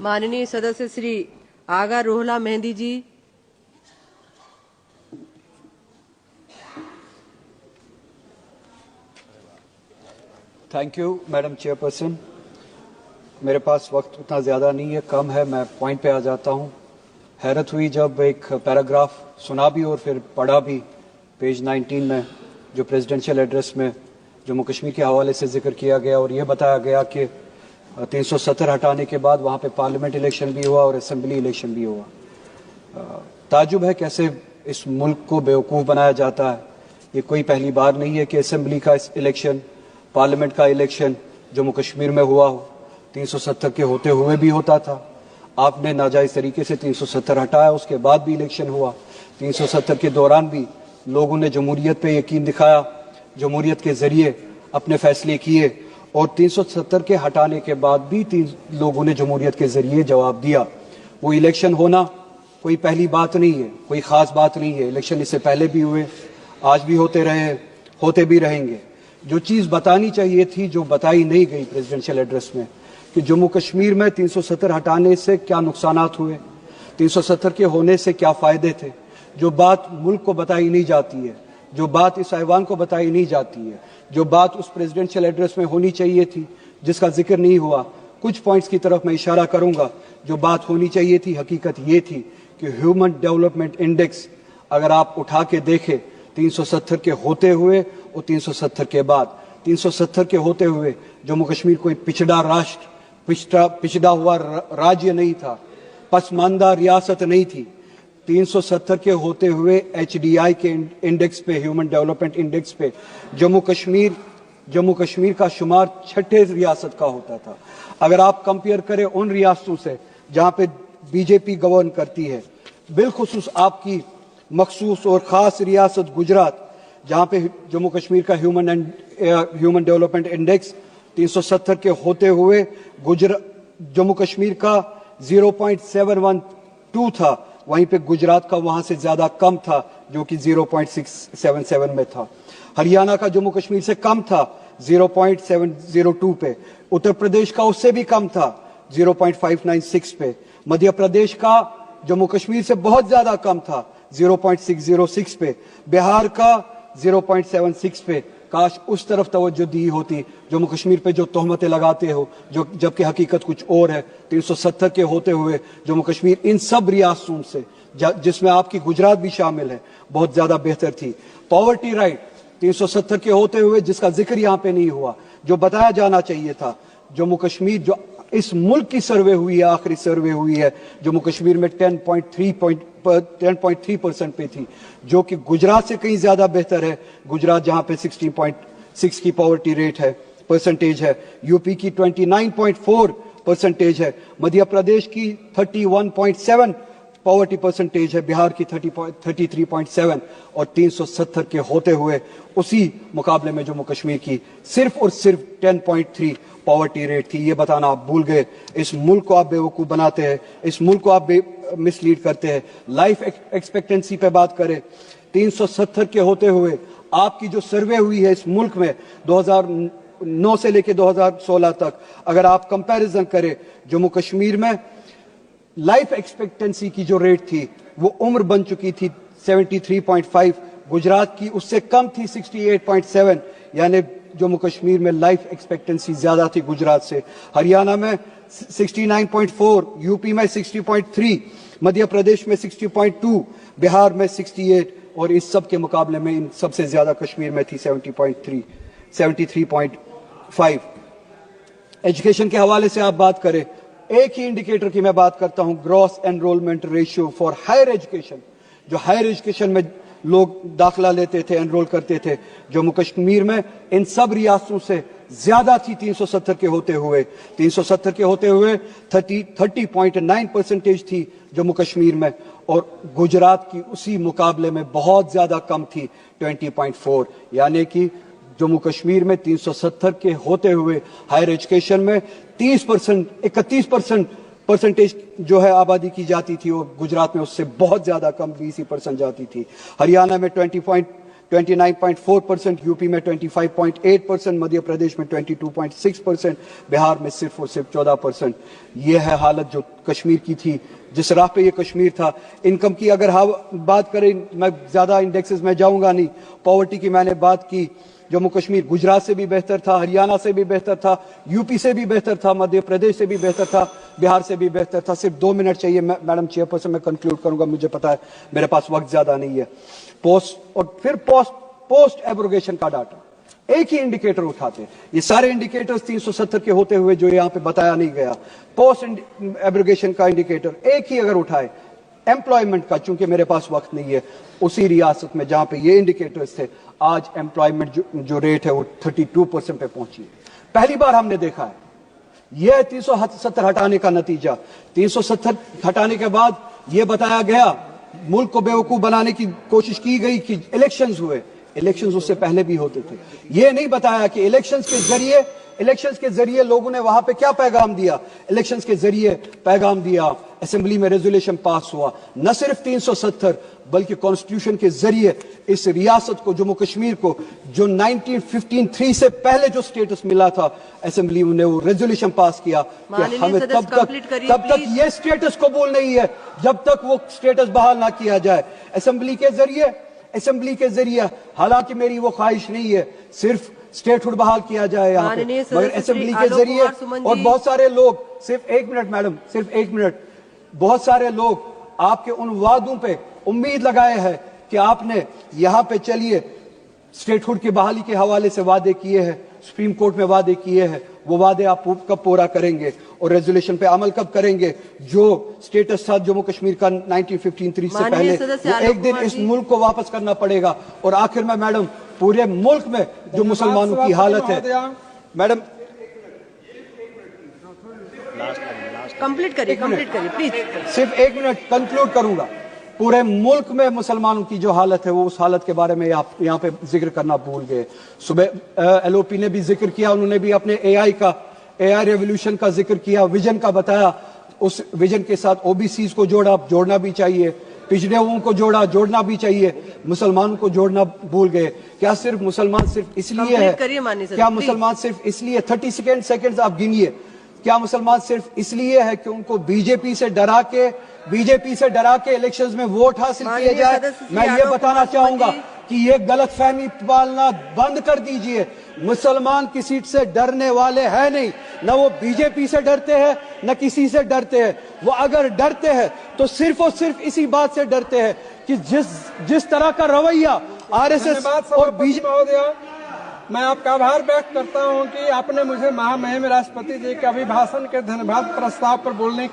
माननीय सदस्य Shri Aga Ruhullah Mehdi ji. Thank you madam chairperson. मेरे पास वक्त उतना ज़्यादा नहीं है, कम है, मैं पॉइंट पे आ जाता हूँ। हैरत हुई जब एक पैराग्राफ सुना भी और फिर पढ़ा भी पेज 19 में, जो प्रेसिडेंशियल एड्रेस में जम्मू कश्मीर के हवाले से जिक्र किया गया और ये बताया गया कि 370 हटाने के बाद वहाँ पे पार्लियामेंट इलेक्शन भी हुआ और असेंबली इलेक्शन भी हुआ। ताजुब है कैसे इस मुल्क को बेवकूफ़ बनाया जाता है। ये कोई पहली बार नहीं है कि असेंबली का इलेक्शन, पार्लियामेंट का इलेक्शन जम्मू कश्मीर में हुआ हो। 370 के होते हुए भी होता था, आपने नाजायज़ तरीके से 370 हटाया, उसके बाद भी इलेक्शन हुआ। 370 के दौरान भी लोगों ने जमहूरियत पे यकीन दिखाया, जमहूरियत के ज़रिए अपने फैसले किए, और 370 के हटाने के बाद भी लोगों ने जमहूरियत के ज़रिए जवाब दिया। वो इलेक्शन होना कोई पहली बात नहीं है, कोई ख़ास बात नहीं है। इलेक्शन इससे पहले भी हुए, आज भी होते रहे, होते भी रहेंगे। जो चीज़ बतानी चाहिए थी, जो बताई नहीं गई प्रेसिडेंशियल एड्रेस में, कि जम्मू कश्मीर में 370 हटाने से क्या नुकसानात हुए, 370 के होने से क्या फ़ायदे थे, जो बात मुल्क को बताई नहीं जाती है, जो बात इस ऐवान को बताई नहीं जाती है, जो बात उस प्रेसिडेंशियल एड्रेस में होनी चाहिए थी, जिसका जिक्र नहीं हुआ। कुछ पॉइंट्स की तरफ मैं इशारा करूंगा। जो बात होनी चाहिए थी, हकीकत ये थी कि ह्यूमन डेवलपमेंट इंडेक्स अगर आप उठा के देखें, 370 के होते हुए और 370 के बाद, 370 के होते हुए जम्मू कश्मीर कोई पिछड़ा राष्ट्र, पिछड़ा हुआ राज्य नहीं था, पसमानदा रियासत नहीं थी। 370 के होते हुए HDI के इंडेक्स पे, ह्यूमन डेवलपमेंट इंडेक्स पे जम्मू कश्मीर का शुमार 6ठे रियासत का होता था। अगर आप कंपेयर करें उन रियासतों से जहां पे बीजेपी गवर्न करती है, बिलखुसूस आपकी मखसूस और ख़ास रियासत गुजरात, जहां पे जम्मू कश्मीर का ह्यूमन डेवलपमेंट इंडेक्स 370 के होते हुए जम्मू कश्मीर का 0.712 था, वहीं पे गुजरात का वहां से ज्यादा कम था, जो कि 0.677 में था। हरियाणा का जम्मू कश्मीर से कम था, 0.702 पे। उत्तर प्रदेश का उससे भी कम था, 0.596 पे। मध्य प्रदेश का जम्मू कश्मीर से बहुत ज्यादा कम था, 0.606 पे। बिहार का 0.76 पे। काश उस तरफ तवज्जो दी होती। जम्मू कश्मीर पे जो तोहमतें लगाते हो, जो जबकि हकीकत कुछ और है। 370 के होते हुए जम्मू कश्मीर इन सब रियासतों से, जिसमें आपकी गुजरात भी शामिल है, बहुत ज्यादा बेहतर थी। पॉवर्टी राइट 370 के होते हुए, जिसका जिक्र यहाँ पे नहीं हुआ, जो बताया जाना चाहिए था, जम्मू कश्मीर जो इस मुल्क की सर्वे हुई है, आखिरी सर्वे हुई है, जम्मू कश्मीर में 10.3% पे थी, जो कि गुजरात से कहीं ज्यादा बेहतर है। गुजरात जहां पे 16.6 की पॉवर्टी रेट है, परसेंटेज है। यूपी की 29.4% है। मध्य प्रदेश की 31.7 पॉवर्टी परसेंटेज है। बिहार की 33.7 और 370 के होते हुए उसी मुकाबले में जम्मू कश्मीर की सिर्फ और सिर्फ 10.3 पॉवर्टी रेट थी। ये बताना आप भूल गए। इस मुल्क को आप बेवकूफ़ बनाते हैं, इस मुल्क को आप मिसलीड करते हैं। लाइफ एक्सपेक्टेंसी पे बात करें, 370 के होते हुए आपकी जो सर्वे हुई है इस मुल्क में 2009 से लेकर 2016 तक, अगर आप कंपैरिजन करें, जम्मू कश्मीर में लाइफ एक्सपेक्टेंसी की जो रेट थी वो उम्र बन चुकी थी 73.5, गुजरात की उससे कम थी 68.7, यानी जम्मू कश्मीर में लाइफ एक्सपेक्टेंसी ज्यादा थी गुजरात से। हरियाणा में 69.4, यूपी में 60.3, मध्य प्रदेश में 60.2, बिहार में 68, और इस सब के मुकाबले में इन सबसे ज्यादा कश्मीर में थी 73.5। एजुकेशन के हवाले से आप बात करें, एक ही इंडिकेटर की मैं बात करता हूं, gross enrolment ratio for higher education. जो हायर एजुकेशन में लोग दाखिला लेते थे, एनरोल करते थे, जम्मू कश्मीर में इन सब रियासतों से ज्यादा थी 370 के होते हुए। 370 के होते हुए 30.9% थी जम्मू कश्मीर में, और गुजरात की उसी मुकाबले में बहुत ज्यादा कम थी 20.4, यानी कि जम्मू कश्मीर में 370 के होते हुए हायर एजुकेशन में 31% परसेंटेज जो है आबादी की जाती थी, और गुजरात में उससे बहुत ज्यादा कम 20% जाती थी। हरियाणा में 29.4%, यूपी में 25.8%, मध्य प्रदेश में 22.6%, बिहार में सिर्फ और सिर्फ 14%. ये है हालत जो कश्मीर की थी, जिस राह पे ये कश्मीर था. इनकम की अगर बात करें, मैं ज्यादा इंडेक्सेस में जाऊंगा नहीं. पॉवर्टी की मैंने बात की. जम्मू कश्मीर गुजरात से भी बेहतर था, हरियाणा से भी बेहतर था, यूपी से भी बेहतर था, मध्य प्रदेश से भी बेहतर था, बिहार से भी बेहतर था. सिर्फ 2 मिनट चाहिए मैडम चेयरपर्सन, मैं कंक्लूड करूंगा, मुझे पता है मेरे पास वक्त ज्यादा नहीं है. पोस्ट एब्रोगेशन का डाटा एक ही इंडिकेटर उठाते हैं. ये सारे इंडिकेटर्स 370 के होते हुए जो यहाँ पे बताया नहीं गया, पोस्ट एब्रोगेशन का इंडिकेटर एक ही अगर उठाए, एम्प्लॉयमेंट का, चूंकि मेरे पास वक्त नहीं है, उसी रियासत में जहां पे ये इंडिकेटर्स थे, आज एम्प्लॉयमेंट जो रेट है वो 32% पे पहुंची है. पहली बार हमने देखा है. यह 370 हटाने का नतीजा. 370 हटाने के बाद यह बताया गया, मुल्क को बेवकूफ बनाने की कोशिश की गई कि इलेक्शंस हुए. इलेक्शंस उससे पहले भी होते थे. यह नहीं बताया कि इलेक्शंस के जरिए लोगों ने वहां पे क्या पैगाम दिया. इलेक्शंस के जरिए पैगाम दिया, असेंबली में रेजोल्यूशन पास हुआ. न सिर्फ 370 बल्कि कॉन्स्टिट्यूशन के जरिए इस रियासत को, जम्मू कश्मीर को, जो 1953 से पहले जो स्टेटस मिला था, असेंबली ने वो रेजोल्यूशन पास किया कि हमें तब तक ये स्टेटस कबूल नहीं है जब तक वो स्टेटस बहाल ना किया जाए. असेंबली के जरिए हालांकि मेरी वो ख्वाहिश नहीं है सिर्फ स्टेटहुड बहाल किया जाए यहाँ पे, मगर असेंबली के जरिए. और बहुत सारे लोग, सिर्फ 1 मिनट मैडम, सिर्फ 1 मिनट, बहुत सारे लोग आपके उन वादों पे उम्मीद लगाए हैं कि आपने यहाँ पे चलिए स्टेटहुड की बहाली के हवाले से वादे किए हैं, सुप्रीम कोर्ट में वादे किए हैं, वो वादे आप कब पूरा करेंगे और रेजोल्यूशन पे अमल कब करेंगे. जो स्टेटस था जम्मू कश्मीर का 1953 से पहले, वो एक दिन इस मुल्क को वापस करना पड़ेगा. और आखिर में मैडम, पूरे मुल्क में जो मुसलमानों की हालत है, मैडम कंप्लीट करिए प्लीज. सिर्फ 1 मिनट कंक्लूड करूंगा. पूरे मुल्क में मुसलमानों की जो हालत है, वो उस हालत के बारे में आप यहाँ पे जिक्र करना भूल गए. सुबह एलओपी ने भी जिक्र किया, उन्होंने भी अपने एआई रेवोल्यूशन का जिक्र किया, विजन का बताया. उस विजन के साथ ओबीसीज को जोड़ना भी चाहिए, पिछड़े हुओं को जोड़ना भी चाहिए, मुसलमानों को जोड़ना भूल गए. क्या सिर्फ मुसलमान सिर्फ इसलिए है, क्या मुसलमान सिर्फ इसलिए, 30 सेकेंड्स आप गिनिए, क्या मुसलमान सिर्फ इसलिए है कि उनको बीजेपी से डरा के इलेक्शंस में वोट हासिल किए जाए. मैं ये बताना चाहूंगा कि ये गलतफहमी पालना बंद कर दीजिए. मुसलमान किसी से डरने वाले हैं नहीं, न वो बीजेपी से डरते हैं न किसी से डरते हैं. वो अगर डरते हैं तो सिर्फ और सिर्फ इसी बात से डरते हैं कि जिस तरह का रवैया आरएसएस और बीजेपी. मैं आपका आभार व्यक्त करता हूं कि आपने मुझे महामहिम राष्ट्रपति जी के अभिभाषण के धन्यवाद प्रस्ताव पर बोलने की